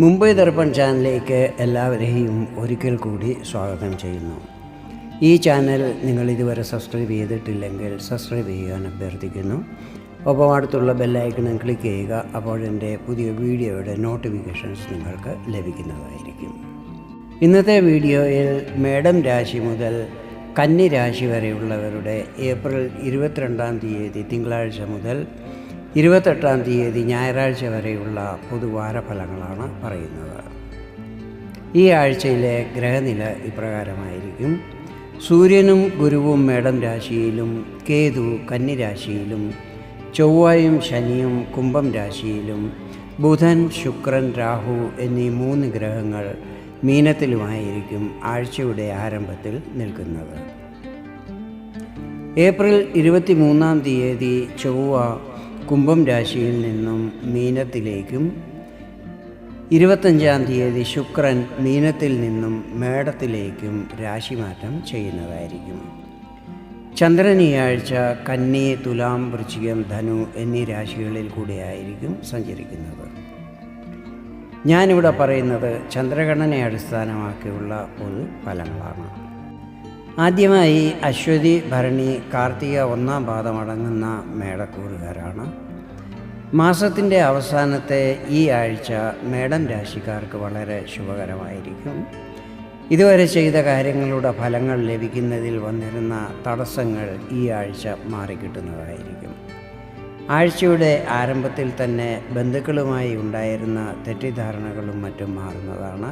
മുംബൈ ദർപ്പൺ ചാനലിലേക്ക് എല്ലാവരെയും ഒരിക്കൽ കൂടി സ്വാഗതം ചെയ്യുന്നു. ഈ ചാനൽ നിങ്ങൾ ഇതുവരെ സബ്സ്ക്രൈബ് ചെയ്തിട്ടില്ലെങ്കിൽ സബ്സ്ക്രൈബ് ചെയ്യാൻ അഭ്യർത്ഥിക്കുന്നു. ഒപ്പം അടുത്തുള്ള ബെല്ലൈക്കണും ക്ലിക്ക് ചെയ്യുക. അപ്പോൾ എൻ്റെ പുതിയ വീഡിയോയുടെ നോട്ടിഫിക്കേഷൻസ് നിങ്ങൾക്ക് ലഭിക്കുന്നതായിരിക്കും. ഇന്നത്തെ വീഡിയോയിൽ മേടം രാശി മുതൽ കന്നി രാശി വരെയുള്ളവരുടെ ഏപ്രിൽ 22-ാം തീയതി തിങ്കളാഴ്ച മുതൽ 28-ാം തീയതി ഞായറാഴ്ച വരെയുള്ള പൊതുവാര ഫലങ്ങളാണ് പറയുന്നത്. ഈ ആഴ്ചയിലെ ഗ്രഹനില ഇപ്രകാരമായിരിക്കും. സൂര്യനും ഗുരുവും മേടം രാശിയിലും, കേതു കന്നി രാശിയിലും, ചൊവ്വയും ശനിയും കുംഭം രാശിയിലും, ബുധൻ ശുക്രൻ രാഹു എന്നീ 3 ഗ്രഹങ്ങൾ മീനത്തിലുമായിരിക്കും ആഴ്ചയുടെ ആരംഭത്തിൽ നിൽക്കുന്നത്. ഏപ്രിൽ 23-ാം തീയതി ചൊവ്വ കുംഭം രാശിയിൽ നിന്നും മീനത്തിലേക്കും, 25-ാം തീയതി ശുക്രൻ മീനത്തിൽ നിന്നും മേടത്തിലേക്കും രാശിമാറ്റം ചെയ്യുന്നതായിരിക്കും. ചന്ദ്രൻ ഈ ആഴ്ച കന്നി, തുലാം, വൃശ്ചികം, ധനു എന്നീ രാശികളിൽ കൂടിയായിരിക്കും സഞ്ചരിക്കുന്നത്. ഞാനിവിടെ പറയുന്നത് ചന്ദ്രഗണനയെ അടിസ്ഥാനമാക്കിയുള്ള പൊതു ഫലങ്ങളാണ്. ആദ്യമായി അശ്വതി, ഭരണി, കാർത്തിക 1-ാം പാദമടങ്ങുന്ന മേടക്കൂറുകാരാണ്. മാസത്തിൻ്റെ അവസാനത്തെ ഈ ആഴ്ച മേടം രാശിക്കാർക്ക് വളരെ ശുഭകരമായിരിക്കും. ഇതുവരെ ചെയ്ത കാര്യങ്ങളുടെ ഫലങ്ങൾ ലഭിക്കുന്നതിൽ വന്നിരുന്ന തടസ്സങ്ങൾ ഈ ആഴ്ച മാറിക്കിട്ടുന്നതായിരിക്കും. ആഴ്ചയുടെ ആരംഭത്തിൽ തന്നെ ബന്ധുക്കളുമായി ഉണ്ടായിരുന്ന തെറ്റിദ്ധാരണകളും മറ്റും മാറുന്നതാണ്.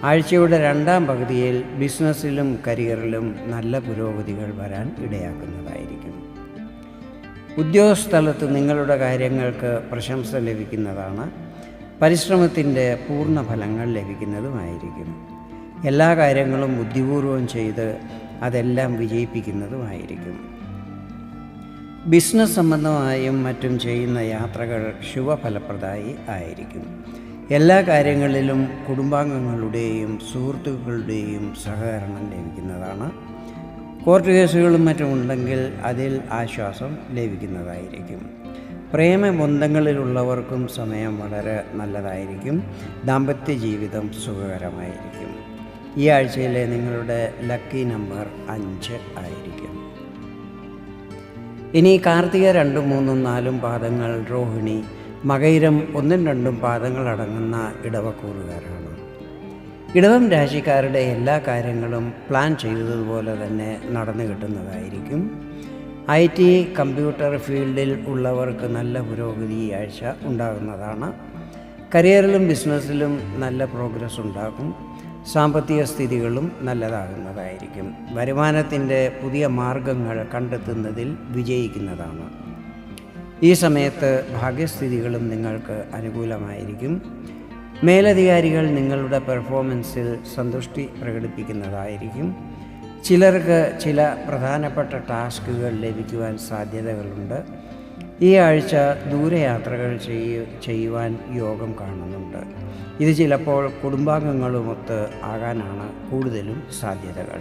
ആഴ്ചയുടെ 2-ാം പകുതിയിൽ ബിസിനസ്സിലും കരിയറിലും നല്ല പുരോഗതികൾ വരാൻ ഇടയാക്കുന്നതായിരിക്കും. ഉദ്യോഗസ്ഥലത്ത് നിങ്ങളുടെ കാര്യങ്ങൾക്ക് പ്രശംസ ലഭിക്കുന്നതാണ്. പരിശ്രമത്തിൻ്റെ പൂർണ്ണ ഫലങ്ങൾ ലഭിക്കുന്നതുമായിരിക്കും. എല്ലാ കാര്യങ്ങളും ബുദ്ധിപൂർവം ചെയ്ത് അതെല്ലാം വിജയിപ്പിക്കുന്നതുമായിരിക്കും. ബിസിനസ് സംബന്ധമായും മറ്റും ചെയ്യുന്ന യാത്രകൾ ശുഭഫലപ്രദമായി ആയിരിക്കും. എല്ലാ കാര്യങ്ങളിലും കുടുംബാംഗങ്ങളുടെയും സുഹൃത്തുക്കളുടെയും സഹകരണം ലഭിക്കുന്നതാണ്. കോർട്ട് കേസുകളും മറ്റും ഉണ്ടെങ്കിൽ അതിൽ ആശ്വാസം ലഭിക്കുന്നതായിരിക്കും. പ്രേമബന്ധങ്ങളിലുള്ളവർക്കും സമയം വളരെ നല്ലതായിരിക്കും. ദാമ്പത്യ ജീവിതം സുഖകരമായിരിക്കും. ഈ ആഴ്ചയിലെ നിങ്ങളുടെ ലക്കി നമ്പർ 5 ആയിരിക്കും. ഇനി കാർത്തിക 2, 3, 4 പാദങ്ങൾ, രോഹിണി, മകയിരം 1, 2 പാദങ്ങൾ അടങ്ങുന്ന ഇടവക്കൂറുകാരാണ്. ഇടവം രാശിക്കാരുടെ എല്ലാ കാര്യങ്ങളും പ്ലാൻ ചെയ്തതുപോലെ തന്നെ നടന്നു കിട്ടുന്നതായിരിക്കും. IT, കമ്പ്യൂട്ടർ ഫീൽഡിൽ ഉള്ളവർക്ക് നല്ല പുരോഗതി ഈ ആഴ്ച ഉണ്ടാകുന്നതാണ്. കരിയറിലും ബിസിനസ്സിലും നല്ല പ്രോഗ്രസ് ഉണ്ടാകും. സാമ്പത്തിക സ്ഥിതികളും നല്ലതാകുന്നതായിരിക്കും. വരുമാനത്തിൻ്റെ പുതിയ മാർഗങ്ങൾ കണ്ടെത്തുന്നതിൽ വിജയിക്കുന്നതാണ്. ഈ സമയത്ത് ഭാഗ്യസ്ഥിതികളും നിങ്ങൾക്ക് അനുകൂലമായിരിക്കും. മേലധികാരികൾ നിങ്ങളുടെ പെർഫോമൻസിൽ സന്തുഷ്ടി പ്രകടിപ്പിക്കുന്നതായിരിക്കും. ചിലർക്ക് ചില പ്രധാനപ്പെട്ട ടാസ്കുകൾ ലഭിക്കുവാൻ സാധ്യതകളുണ്ട്. ഈ ആഴ്ച ദൂരയാത്രകൾ ചെയ്യുവാൻ യോഗം കാണുന്നുണ്ട്. ഇത് ചിലപ്പോൾ കുടുംബാംഗങ്ങളുമൊത്ത് ആകാനാണ് കൂടുതലും സാധ്യതകൾ.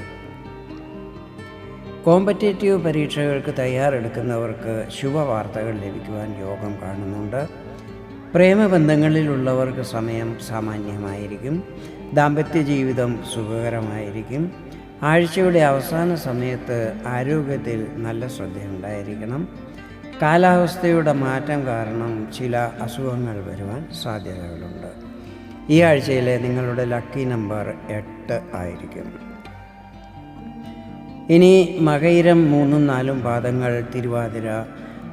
കോമ്പറ്റേറ്റീവ് പരീക്ഷകൾക്ക് തയ്യാറെടുക്കുന്നവർക്ക് ശുഭവാർത്തകൾ ലഭിക്കുവാൻ യോഗം കാണുന്നുണ്ട്. പ്രേമബന്ധങ്ങളിലുള്ളവർക്ക് സമയം സാമാന്യമായിരിക്കും. ദാമ്പത്യ ജീവിതം സുഖകരമായിരിക്കും. ആഴ്ചയുടെ അവസാന സമയത്ത് ആരോഗ്യത്തിൽ നല്ല ശ്രദ്ധയുണ്ടായിരിക്കണം. കാലാവസ്ഥയുടെ മാറ്റം കാരണം ചില അസുഖങ്ങൾ വരുവാൻ സാധ്യതകളുണ്ട്. ഈ ആഴ്ചയിലെ നിങ്ങളുടെ ലക്കി നമ്പർ 8 ആയിരിക്കും. ഇനി മകയിരം 3, 4 പാദങ്ങൾ, തിരുവാതിര,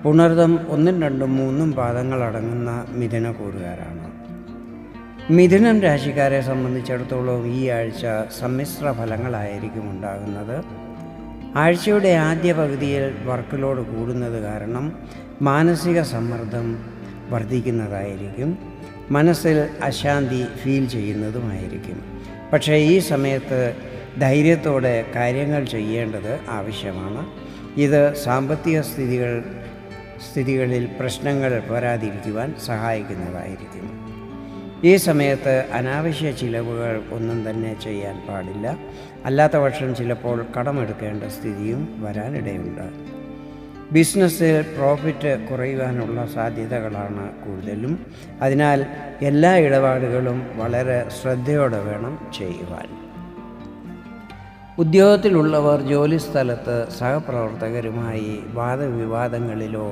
പുണർദം 1, 2, 3 പാദങ്ങൾ അടങ്ങുന്ന മിഥുനക്കൂറുകാരാണ്. മിഥുനം രാശിക്കാരെ സംബന്ധിച്ചിടത്തോളം ഈ ആഴ്ച സമ്മിശ്ര ഫലങ്ങളായിരിക്കും ഉണ്ടാകുന്നത്. ആഴ്ചയുടെ ആദ്യ പകുതിയിൽ വർക്ക് ലോഡ് കൂടുന്നത് കാരണം മാനസിക സമ്മർദ്ദം വർദ്ധിക്കുന്നതായിരിക്കും. മനസ്സിൽ അശാന്തി ഫീൽ ചെയ്യുന്നതുമായിരിക്കും. പക്ഷേ ഈ സമയത്ത് ധൈര്യത്തോടെ കാര്യങ്ങൾ ചെയ്യേണ്ടത് ആവശ്യമാണ്. ഇത് സാമ്പത്തിക സ്ഥിതികളിൽ പ്രശ്നങ്ങൾ വരാതിരിക്കുവാൻ സഹായിക്കുന്നതായിരിക്കും. ഈ സമയത്ത് അനാവശ്യ ചിലവുകൾ ഒന്നും തന്നെ ചെയ്യാൻ പാടില്ല. അല്ലാത്ത പക്ഷം ചിലപ്പോൾ കടമെടുക്കേണ്ട സ്ഥിതിയും വരാനിടയുണ്ട്. ബിസിനസ്സിൽ പ്രോഫിറ്റ് കുറയുവാനുള്ള സാധ്യതകളാണ് കൂടുതലും. അതിനാൽ എല്ലാ ഇടപാടുകളും വളരെ ശ്രദ്ധയോടെ വേണം ചെയ്യുവാൻ. ഉദ്യോഗത്തിലുള്ളവർ ജോലിസ്ഥലത്ത് സഹപ്രവർത്തകരുമായി വാദവിവാദങ്ങളിലോ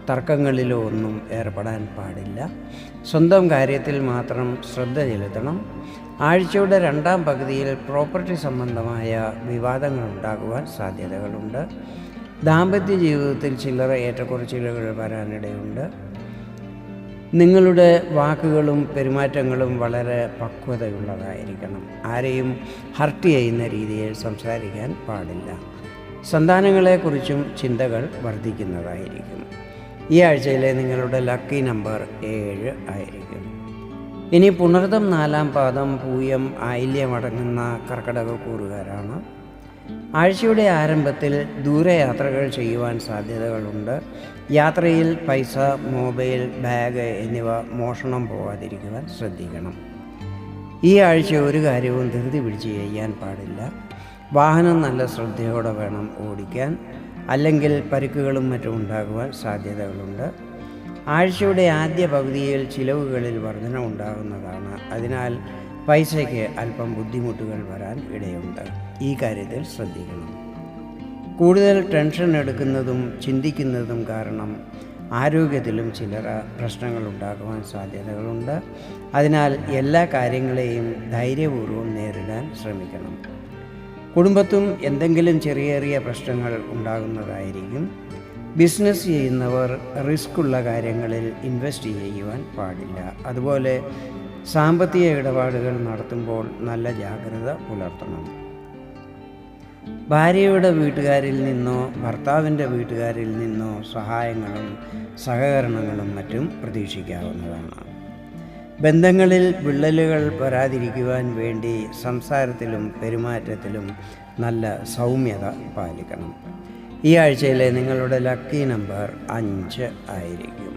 തർക്കങ്ങളിലോ ഒന്നും ഏർപ്പെടാൻ പാടില്ല. സ്വന്തം കാര്യത്തിൽ മാത്രം ശ്രദ്ധ ചെലുത്തണം. ആഴ്ചയുടെ രണ്ടാം പകുതിയിൽ പ്രോപ്പർട്ടി സംബന്ധമായ വിവാദങ്ങൾ ഉണ്ടാകുവാൻ സാധ്യതകളുണ്ട്. ദാമ്പത്യ ജീവിതത്തിൽ ചില്ലറ ഏറ്റക്കുറച്ചിലുകൾ വരാനിടയുണ്ട്. നിങ്ങളുടെ വാക്കുകളും പെരുമാറ്റങ്ങളും വളരെ പക്വതയുള്ളതായിരിക്കണം. ആരെയും ഹർട്ട് ചെയ്യുന്ന രീതിയിൽ സംസാരിക്കാൻ പാടില്ല. സന്താനങ്ങളെക്കുറിച്ചും ചിന്തകൾ വർദ്ധിക്കുന്നതായിരിക്കും. ഈ ആഴ്ചയിലെ നിങ്ങളുടെ ലക്കി നമ്പർ 7 ആയിരിക്കും. ഇനി പുണർതം 4-ാം പാദം, പൂയം, ആയില്യമടങ്ങുന്ന കർക്കിടകക്കൂറുകാരാണ്. ആഴ്ചയുടെ ആരംഭത്തിൽ ദൂരയാത്രകൾ ചെയ്യുവാൻ സാധ്യതകളുണ്ട്. യാത്രയിൽ പൈസ, മൊബൈൽ, ബാഗ് എന്നിവ മോഷണം പോകാതിരിക്കുവാൻ ശ്രദ്ധിക്കണം. ഈ ആഴ്ച ഒരു കാര്യവും ധൃതി പിടിച്ച് ചെയ്യാൻ പാടില്ല. വാഹനം നല്ല ശ്രദ്ധയോടെ വേണം ഓടിക്കാൻ, അല്ലെങ്കിൽ പരിക്കുകളും മറ്റും ഉണ്ടാകുവാൻ സാധ്യതകളുണ്ട്. ആഴ്ചയുടെ ആദ്യ പകുതിയിൽ ചിലവുകളിൽ വർധന ഉണ്ടാകുന്നതാണ്. അതിനാൽ പൈസയ്ക്ക് അല്പം ബുദ്ധിമുട്ടുകൾ വരാൻ ഇടയുണ്ട്. ഈ കാര്യത്തിൽ ശ്രദ്ധിക്കണം. കൂടുതൽ ടെൻഷൻ എടുക്കുന്നതും ചിന്തിക്കുന്നതും കാരണം ആരോഗ്യത്തിലും ചില്ലറ പ്രശ്നങ്ങൾ ഉണ്ടാകുവാൻ സാധ്യതകളുണ്ട്. അതിനാൽ എല്ലാ കാര്യങ്ങളെയും ധൈര്യപൂർവ്വം നേരിടാൻ ശ്രമിക്കണം. കുടുംബത്തും എന്തെങ്കിലും ചെറിയ പ്രശ്നങ്ങൾ ഉണ്ടാകുന്നതായിരിക്കും. ബിസിനസ് ചെയ്യുന്നവർ റിസ്ക്കുള്ള കാര്യങ്ങളിൽ ഇൻവെസ്റ്റ് ചെയ്യുവാൻ പാടില്ല. അതുപോലെ സാമ്പത്തിക ഇടപാടുകൾ നടത്തുമ്പോൾ നല്ല ജാഗ്രത പുലർത്തണം. ഭാര്യയുടെ വീട്ടുകാരിൽ നിന്നോ ഭർത്താവിൻ്റെ വീട്ടുകാരിൽ നിന്നോ സഹായങ്ങളും സഹകരണങ്ങളും മറ്റും പ്രതീക്ഷിക്കാവുന്നതാണ്. ബന്ധങ്ങളിൽ വിള്ളലുകൾ വരാതിരിക്കുവാൻ വേണ്ടി സംസാരത്തിലും പെരുമാറ്റത്തിലും നല്ല സൗമ്യത പാലിക്കണം. ഈ ആഴ്ചയിലെ നിങ്ങളുടെ ലക്കി നമ്പർ 5 ആയിരിക്കും.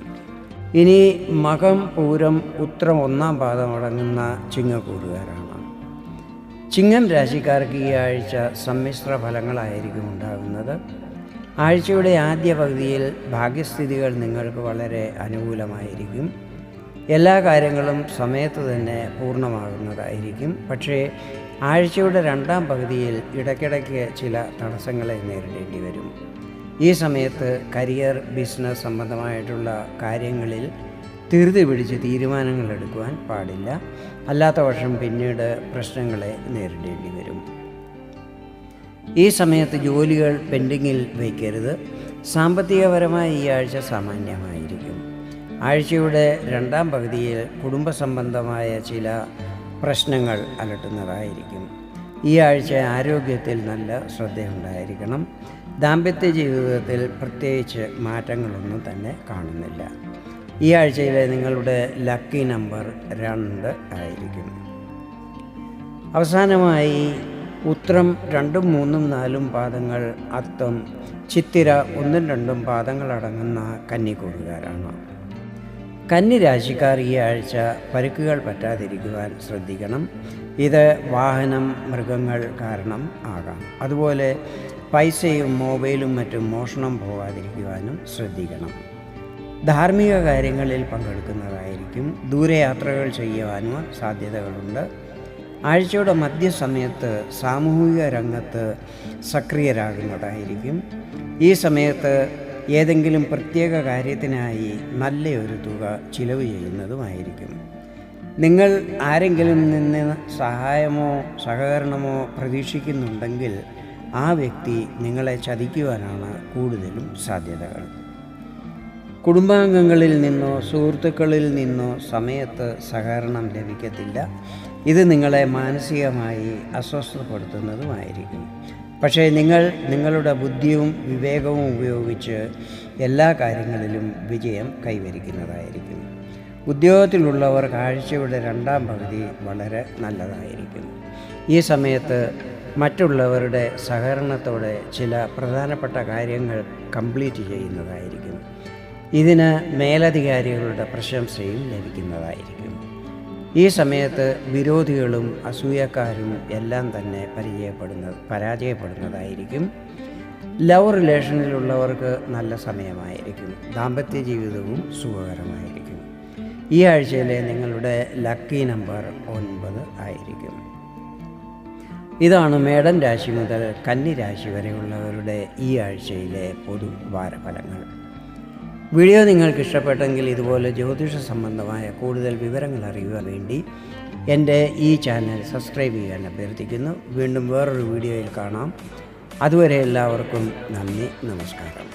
ഇനി മകം, പൂരം, ഉത്രം 1-ാം പാദം അടങ്ങുന്ന ചിങ്ങക്കൂറുകാരാണ്. ചിങ്ങം രാശിക്കാർക്ക് ഈ ആഴ്ച സമ്മിശ്ര ഫലങ്ങളായിരിക്കും ഉണ്ടാകുന്നത്. ആഴ്ചയുടെ ആദ്യ പകുതിയിൽ ഭാഗ്യസ്ഥിതികൾ നിങ്ങൾക്ക് വളരെ അനുകൂലമായിരിക്കും. എല്ലാ കാര്യങ്ങളും സമയത്ത് തന്നെ പൂർണ്ണമാകുന്നതായിരിക്കും. പക്ഷേ ആഴ്ചയുടെ രണ്ടാം പകുതിയിൽ ഇടയ്ക്കിടയ്ക്ക് ചില തടസ്സങ്ങളെ നേരിടേണ്ടി വരും. ഈ സമയത്ത് കരിയർ, ബിസിനസ് സംബന്ധമായിട്ടുള്ള കാര്യങ്ങളിൽ ധൃതി പിടിച്ച് തീരുമാനങ്ങൾ എടുക്കുവാൻ പാടില്ല. അല്ലാത്ത പക്ഷം പിന്നീട് പ്രശ്നങ്ങളെ നേരിടേണ്ടി വരും. ഈ സമയത്ത് ജോലികൾ പെൻഡിങ്ങിൽ വയ്ക്കരുത്. സാമ്പത്തികപരമായി ഈ ആഴ്ച സാമാന്യമായിരിക്കും. ആഴ്ചയുടെ രണ്ടാം പകുതിയിൽ കുടുംബസംബന്ധമായ ചില പ്രശ്നങ്ങൾ അലട്ടുന്നതായിരിക്കും. ഈ ആഴ്ച ആരോഗ്യത്തിൽ നല്ല ശ്രദ്ധയുണ്ടായിരിക്കണം. ദാമ്പത്യ ജീവിതത്തിൽ പ്രത്യേകിച്ച് മാറ്റങ്ങളൊന്നും തന്നെ കാണുന്നില്ല. ഈ ആഴ്ചയിലെ നിങ്ങളുടെ ലക്കി നമ്പർ 2 ആയിരിക്കും. അവസാനമായി ഉത്രം 2, 3, 4 പാദങ്ങൾ, അത്തം, ചിത്തിര 1, 2 പാദങ്ങളടങ്ങുന്ന കന്നിക്കൂറുകാരാണ്. കന്നി രാശിക്കാർ ഈ ആഴ്ച പരിക്കുകൾ പറ്റാതിരിക്കുവാൻ ശ്രദ്ധിക്കണം. ഇത് വാഹനം, മൃഗങ്ങൾ കാരണം ആകാം. അതുപോലെ പൈസയും മൊബൈലും മറ്റും മോഷണം പോകാതിരിക്കുവാനും ശ്രദ്ധിക്കണം. ധാർമ്മിക കാര്യങ്ങളിൽ പങ്കെടുക്കുന്നതായിരിക്കും. ദൂരയാത്രകൾ ചെയ്യുവാനും സാധ്യതകളുണ്ട്. ആഴ്ചയുടെ മധ്യസമയത്ത് സാമൂഹിക രംഗത്ത് സക്രിയരാകുന്നതായിരിക്കും. ഈ സമയത്ത് ഏതെങ്കിലും പ്രത്യേക കാര്യത്തിനായി നല്ലൊരു തുക ചിലവ് ചെയ്യുന്നതുമായിരിക്കും. നിങ്ങൾ ആരെങ്കിലും നിന്ന് സഹായമോ സഹകരണമോ പ്രതീക്ഷിക്കുന്നുണ്ടെങ്കിൽ ആ വ്യക്തി നിങ്ങളെ ചതിക്കുവാനാണ് കൂടുതലും സാധ്യതകൾ. കുടുംബാംഗങ്ങളിൽ നിന്നോ സുഹൃത്തുക്കളിൽ നിന്നോ സമയത്ത് സഹകരണം ലഭിക്കത്തില്ല. ഇത് നിങ്ങളെ മാനസികമായി അസ്വസ്ഥപ്പെടുത്തുന്നതുമായിരിക്കും. പക്ഷേ നിങ്ങൾ നിങ്ങളുടെ ബുദ്ധിയും വിവേകവും ഉപയോഗിച്ച് എല്ലാ കാര്യങ്ങളിലും വിജയം കൈവരിക്കുന്നതായിരിക്കും. ഉദ്യോഗത്തിലുള്ളവർ ആഴ്ചയുടെ രണ്ടാം പകുതി വളരെ നല്ലതായിരിക്കും. ഈ സമയത്ത് മറ്റുള്ളവരുടെ സഹകരണത്തോടെ ചില പ്രധാനപ്പെട്ട കാര്യങ്ങൾ കംപ്ലീറ്റ് ചെയ്യുന്നതായിരിക്കും. ഇതിന് മേലധികാരികളുടെ പ്രശംസയും ലഭിക്കുന്നതായിരിക്കും. ഈ സമയത്ത് വിരോധികളും അസൂയക്കാരും എല്ലാം തന്നെ പരാജയപ്പെടുന്നതായിരിക്കും. ലവ് റിലേഷനിലുള്ളവർക്ക് നല്ല സമയമായിരിക്കും. ദാമ്പത്യ ജീവിതവും സുഖകരമായിരിക്കും. ഈ ആഴ്ചയിലെ നിങ്ങളുടെ ലക്കി നമ്പർ 9 ആയിരിക്കും. ഇതാണ് മേടൻ രാശി മുതൽ കന്നി രാശി വരെയുള്ളവരുടെ ഈ ആഴ്ചയിലെ പൊതു വാരഫലങ്ങൾ. വീഡിയോ നിങ്ങൾക്ക് ഇഷ്ടപ്പെട്ടെങ്കിൽ ഇതുപോലെ ജ്യോതിഷ സംബന്ധമായ കൂടുതൽ വിവരങ്ങൾ അറിയുവാൻ വേണ്ടി എൻ്റെ ഈ ചാനൽ സബ്സ്ക്രൈബ് ചെയ്യാൻ അഭ്യർത്ഥിക്കുന്നു. വീണ്ടും വേറൊരു വീഡിയോയിൽ കാണാം. അതുവരെ എല്ലാവർക്കും നന്ദി, നമസ്കാരം.